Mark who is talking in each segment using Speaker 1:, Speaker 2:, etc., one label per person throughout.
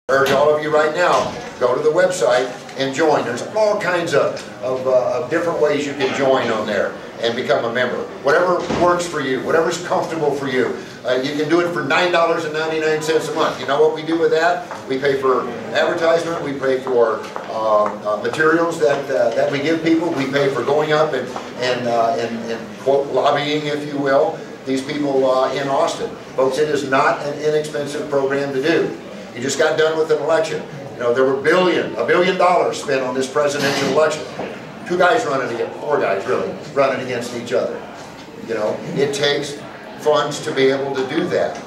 Speaker 1: urge all of you right now, go to the website and join. There's all kinds of different ways you can join on there and become a member. Whatever works for you, whatever's comfortable for you. You can do it for $9.99 a month. You know what we do with that? We pay for advertisement, we pay for materials that we give people, we pay for going up and quote, lobbying, if you will, these people in Austin. Folks, it is not an inexpensive program to do. You just got done with an election. You know, there were $1 billion spent on this presidential election. Four guys really, running against each other. You know, it takes funds to be able to do that.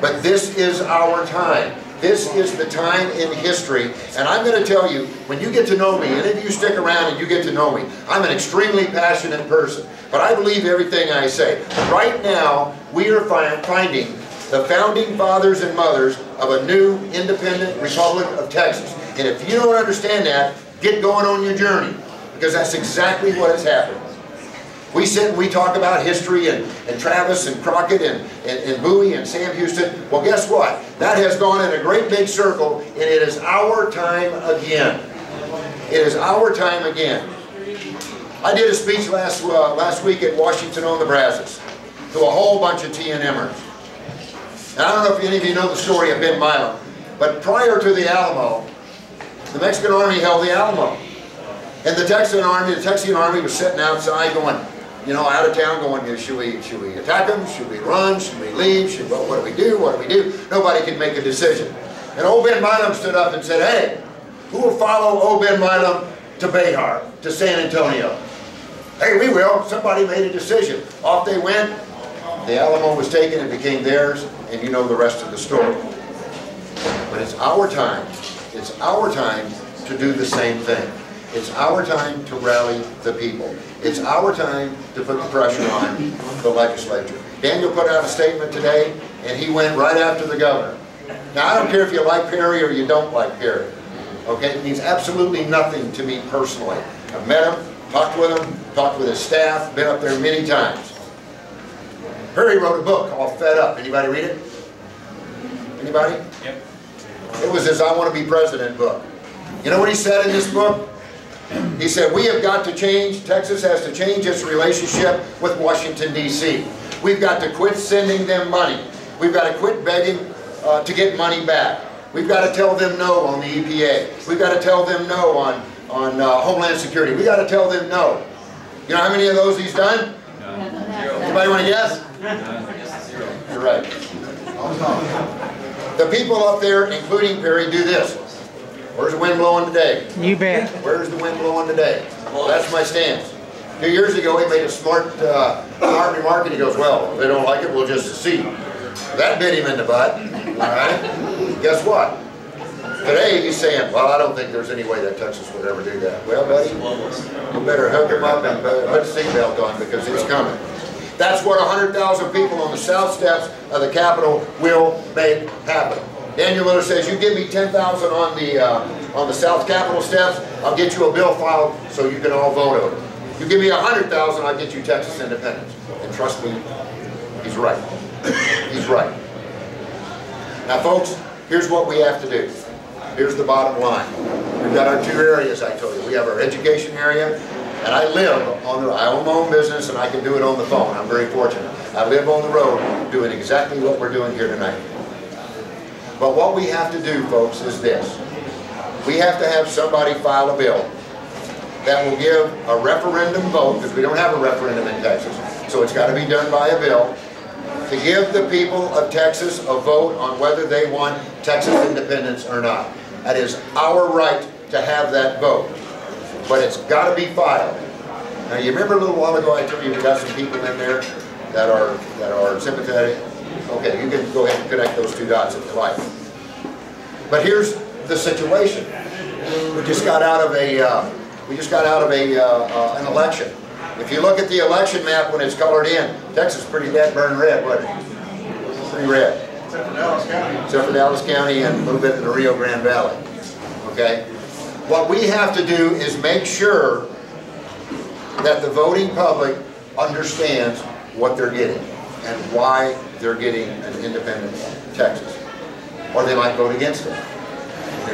Speaker 1: But this is our time. This is the time in history. And I'm going to tell you, when you get to know me, and if you stick around and you get to know me, I'm an extremely passionate person. But I believe everything I say. Right now, we are finding the founding fathers and mothers of a new independent Republic of Texas. And if you don't understand that, get going on your journey, because that's exactly what has happened. We sit and we talk about history and Travis and Crockett and Bowie and Sam Houston. Well, guess what? That has gone in a great big circle, and it is our time again. It is our time again. I did a speech last week at Washington on the Brazos to a whole bunch of TNMers. And I don't know if any of you know the story of Ben Milam, but prior to the Alamo, the Mexican Army held the Alamo. And the Texian Army was sitting outside going, you know, out of town going, should we attack them? Should we run? Should we leave? What do we do? What do we do? Nobody could make a decision. And old Ben Milam stood up and said, hey, who will follow old Ben Milam to Behar, to San Antonio? Hey, we will. Somebody made a decision. Off they went. The Alamo was taken, it became theirs, and you know the rest of the story. But it's our time. It's our time to do the same thing. It's our time to rally the people. It's our time to put the pressure on the legislature. Daniel put out a statement today, and he went right after the governor. Now, I don't care if you like Perry or you don't like Perry. Okay? It means absolutely nothing to me personally. I've met him, talked with his staff, been up there many times. Perry wrote a book called Fed Up. Anybody read it? Anybody? Yep. It was his I Want to Be President book. You know what he said in this book? He said, we have got to change, Texas has to change its relationship with Washington, D.C. We've got to quit sending them money. We've got to quit begging to get money back. We've got to tell them no on the EPA. We've got to tell them no on Homeland Security. We've got to tell them no. You know how many of those he's done? Anybody want to guess? You're right. The people up there, including Perry, do this. Where's the wind blowing today? You bet. Where's the wind blowing today? Well, that's my stance. 2 years ago, he made a smart remark, and he goes, well, if they don't like it, we'll just secede. That bit him in the butt. All right? Guess what? Today, he's saying, well, I don't think there's any way that Texas would ever do that. Well, buddy, you better hook him up and put a seatbelt on, because it's coming. That's what 100,000 people on the south steps of the Capitol will make happen. Daniel Miller says, you give me 10,000 on the South Capitol steps, I'll get you a bill filed so you can all vote on it. You give me 100,000, I'll get you Texas independence. And trust me, he's right. He's right. Now folks, here's what we have to do. Here's the bottom line. We've got our two areas I told you. We have our education area, and I own my own business, and I can do it on the phone. I'm very fortunate. I live on the road doing exactly what we're doing here tonight. But what we have to do, folks, is this. We have to have somebody file a bill that will give a referendum vote, because we don't have a referendum in Texas, so it's got to be done by a bill, to give the people of Texas a vote on whether they want Texas independence or not. That is our right to have that vote. But it's got to be filed. Now, you remember a little while ago I told you we got some people in there that are sympathetic? Okay, you can go ahead and connect those two dots if you like. But here's the situation. We just got out of an election. If you look at the election map when it's colored in, Texas is pretty dead burn red, wasn't it? Pretty red. Except for Dallas County. Except for Dallas County and a little bit in the Rio Grande Valley. Okay? What we have to do is make sure that the voting public understands what they're getting and why they're getting an independent Texas. Or they might vote against it.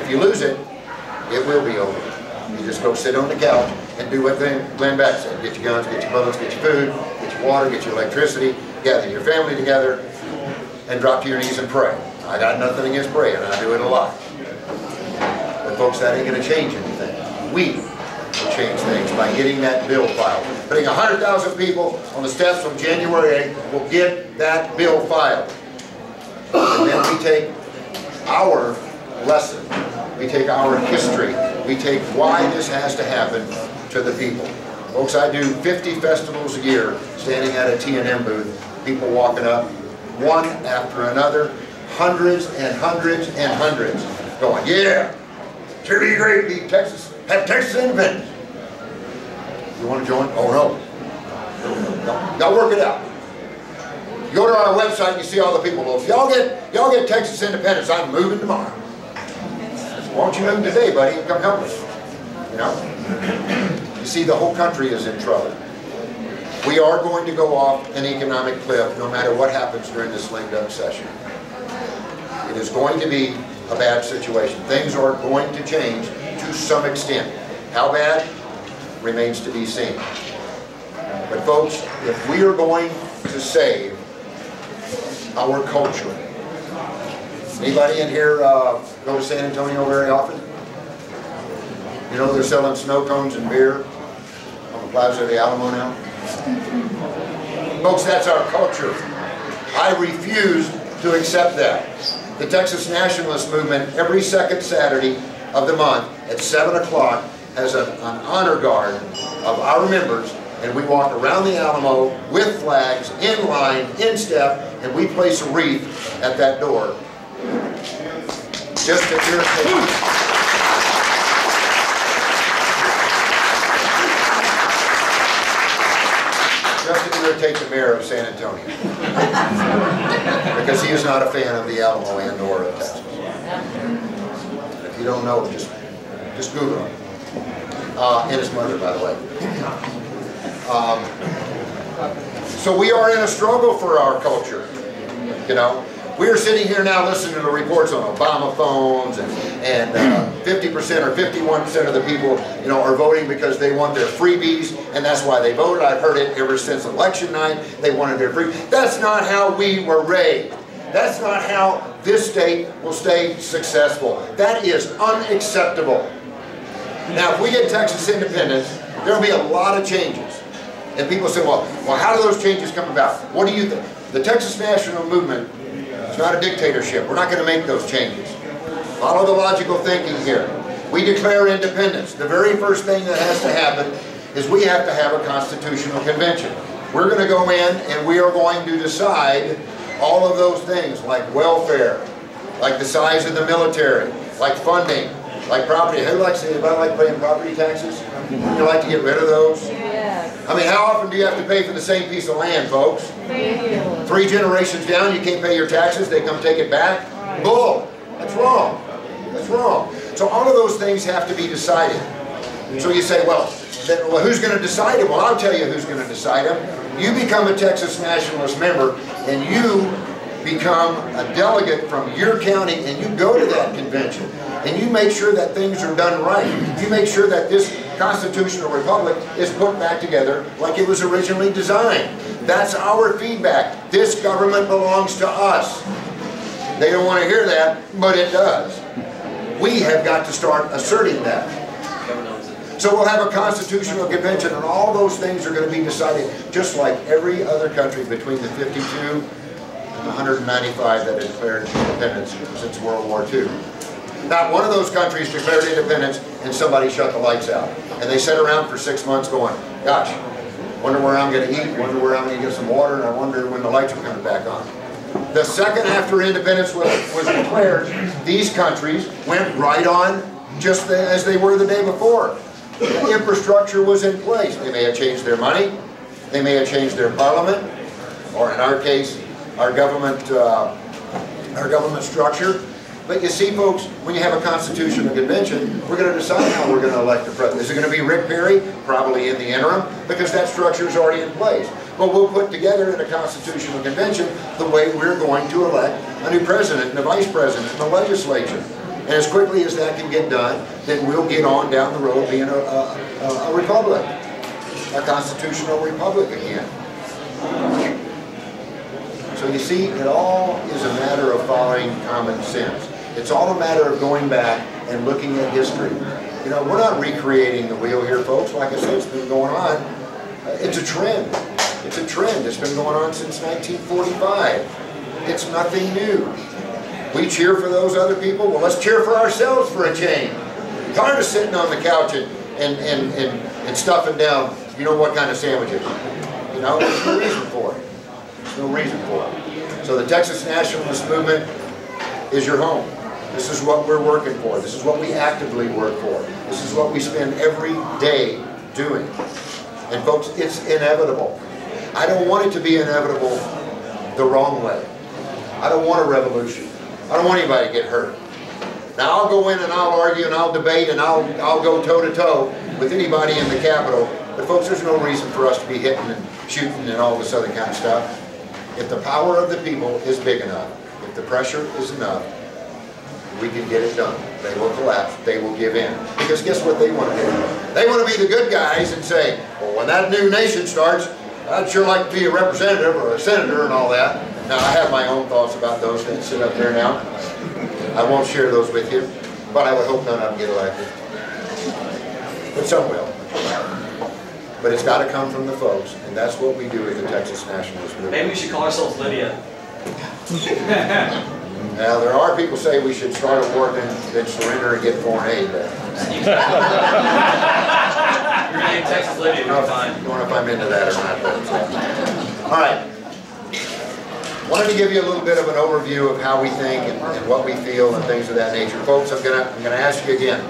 Speaker 1: if you lose it, it will be over. You just go sit on the couch and do what Glenn Beck said. Get your guns, get your bullets, get your food, get your water, get your electricity, gather your family together, and drop to your knees and pray. I got nothing against praying, I do it a lot. But folks, that ain't going to change anything. We will change things by getting that bill filed. Putting 100,000 people on the steps on January 8th will get that bill filed. And then we take our lesson, we take our history, we take why this has to happen to the people. Folks, I do 50 festivals a year, standing at a T&M booth, people walking up, one after another, hundreds and hundreds and hundreds, going, yeah, sure be great, be Texas, have Texas independence. You want to join? Oh no. Y'all work it out. You go to our website and you see all the people. Well, if y'all get Texas independence, I'm moving tomorrow. Why don't you move today, buddy, and come help us? You know? You see, the whole country is in trouble. We are going to go off an economic cliff no matter what happens during this lame duck session. It is going to be a bad situation. Things are going to change to some extent. How bad? Remains to be seen. But folks, if we are going to save our culture, anybody in here go to San Antonio very often? You know they're selling snow cones and beer on the Plaza de Alamo now? Folks, that's our culture. I refuse to accept that. The Texas Nationalist movement, every second Saturday of the month at 7 o'clock, has an honor guard of our members, and we walk around the Alamo with flags, in line, in step, and we place a wreath at that door. Just to irritate. Just to irritate the mayor of San Antonio. Because he is not a fan of the Alamo and or of Texas. If you don't know, just Google him. And his mother, by the way. So we are in a struggle for our culture. You know, we are sitting here now listening to the reports on Obama phones, and 50% or 51% of the people, you know, are voting because they want their freebies, and that's why they voted. I've heard it ever since election night. They wanted their freebies. That's not how we were raised. That's not how this state will stay successful. That is unacceptable. Now, if we get Texas independence, there will be a lot of changes. And people say, well, how do those changes come about? What do you think? The Texas National Movement is not a dictatorship. We're not going to make those changes. Follow the logical thinking here. We declare independence. The very first thing that has to happen is we have to have a constitutional convention. We're going to go in and we are going to decide all of those things, like welfare, like the size of the military, like funding, like property. Who likes to, anybody like paying property taxes? You like to get rid of those?
Speaker 2: Yes.
Speaker 1: I mean, how often do you have to pay for the same piece of land, folks? 3 generations down, you can't pay your taxes, they come take it back? Right. Bull! That's wrong. That's wrong. So all of those things have to be decided. So you say, well, who's going to decide it? Well, I'll tell you who's going to decide them. You become a Texas Nationalist member, and you become a delegate from your county, and you go to that convention, and you make sure that things are done right. You make sure that this constitutional republic is put back together like it was originally designed. That's our feedback. This government belongs to us. They don't want to hear that, but it does. We have got to start asserting that. So we'll have a constitutional convention, and all those things are going to be decided just like every other country between the 52 and the 195 that have declared independence since World War II. Not one of those countries declared independence and somebody shut the lights out. And they sat around for 6 months going, gosh, wonder where I'm going to eat, wonder where I'm going to get some water, and I wonder when the lights are coming back on. The second after independence was declared, these countries went right on just as they were the day before. The infrastructure was in place. They may have changed their money, they may have changed their parliament, or in our case, our government structure. But you see, folks, when you have a constitutional convention, we're going to decide how we're going to elect the president. Is it going to be Rick Perry? Probably in the interim, because that structure is already in place. But we'll put together in a constitutional convention the way we're going to elect a new president and a vice president and a legislature. And as quickly as that can get done, then we'll get on down the road being a republic, a constitutional republic again. So you see, it all is a matter of following common sense. It's all a matter of going back and looking at history. You know, we're not recreating the wheel here, folks. Like I said, it's been going on. It's a trend. It's a trend. It's been going on since 1945. It's nothing new. We cheer for those other people. Well, let's cheer for ourselves for a change. Tired of sitting on the couch and stuffing down, you know what kind of sandwiches. You know, there's no reason for it. There's no reason for it. So the Texas Nationalist movement is your home. This is what we're working for. This is what we actively work for. This is what we spend every day doing. And folks, it's inevitable. I don't want it to be inevitable the wrong way. I don't want a revolution. I don't want anybody to get hurt. Now I'll go in and I'll argue and I'll debate and I'll go toe-to-toe with anybody in the Capitol. But folks, there's no reason for us to be hitting and shooting and all this other kind of stuff. If the power of the people is big enough, if the pressure is enough, we can get it done. They will collapse. They will give in. Because guess what they want to do? They want to be the good guys and say, well, when that new nation starts, I'd sure like to be a representative or a senator and all that. Now, I have my own thoughts about those that sit up there now. I won't share those with you, but I would hope none of them get elected. But some will. But it's got to come from the folks, and that's what we do at the Texas Nationalist Movement.
Speaker 2: Maybe we should call ourselves Lydia.
Speaker 1: Now, there are people say we should start a war, then surrender and get foreign aid. But
Speaker 2: You're going to name Texas Lydia, you'll be fine.
Speaker 1: I don't know if I'm into that or not. But, all right. Wanted to give you a little bit of an overview of how we think and what we feel and things of that nature. Folks, I'm gonna ask you again.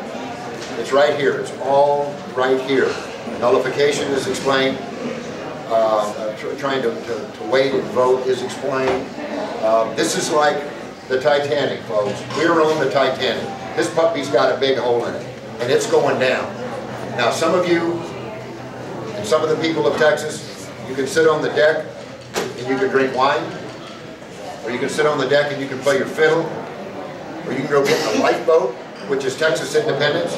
Speaker 1: It's right here. It's all right here. Nullification is explained. Trying to wait and vote is explained. This is like the Titanic, folks. We're on the Titanic. This puppy's got a big hole in it, and it's going down. Now, some of you, and some of the people of Texas, you can sit on the deck and you can drink wine, or you can sit on the deck and you can play your fiddle, or you can go get in a lifeboat, which is Texas independence,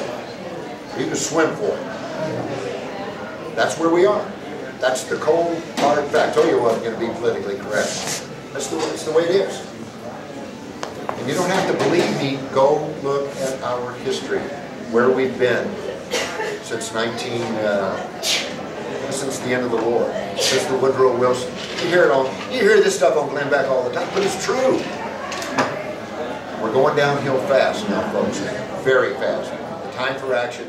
Speaker 1: or you can swim for it. That's where we are. That's the cold, hard fact. I told you it wasn't going to be politically correct. That's the way it is. And you don't have to believe me. Go look at our history, where we've been since since the end of the war, since the Woodrow Wilson. You hear this stuff on Glenn Beck all the time, but it's true. We're going downhill fast now, folks. Very fast. The time for action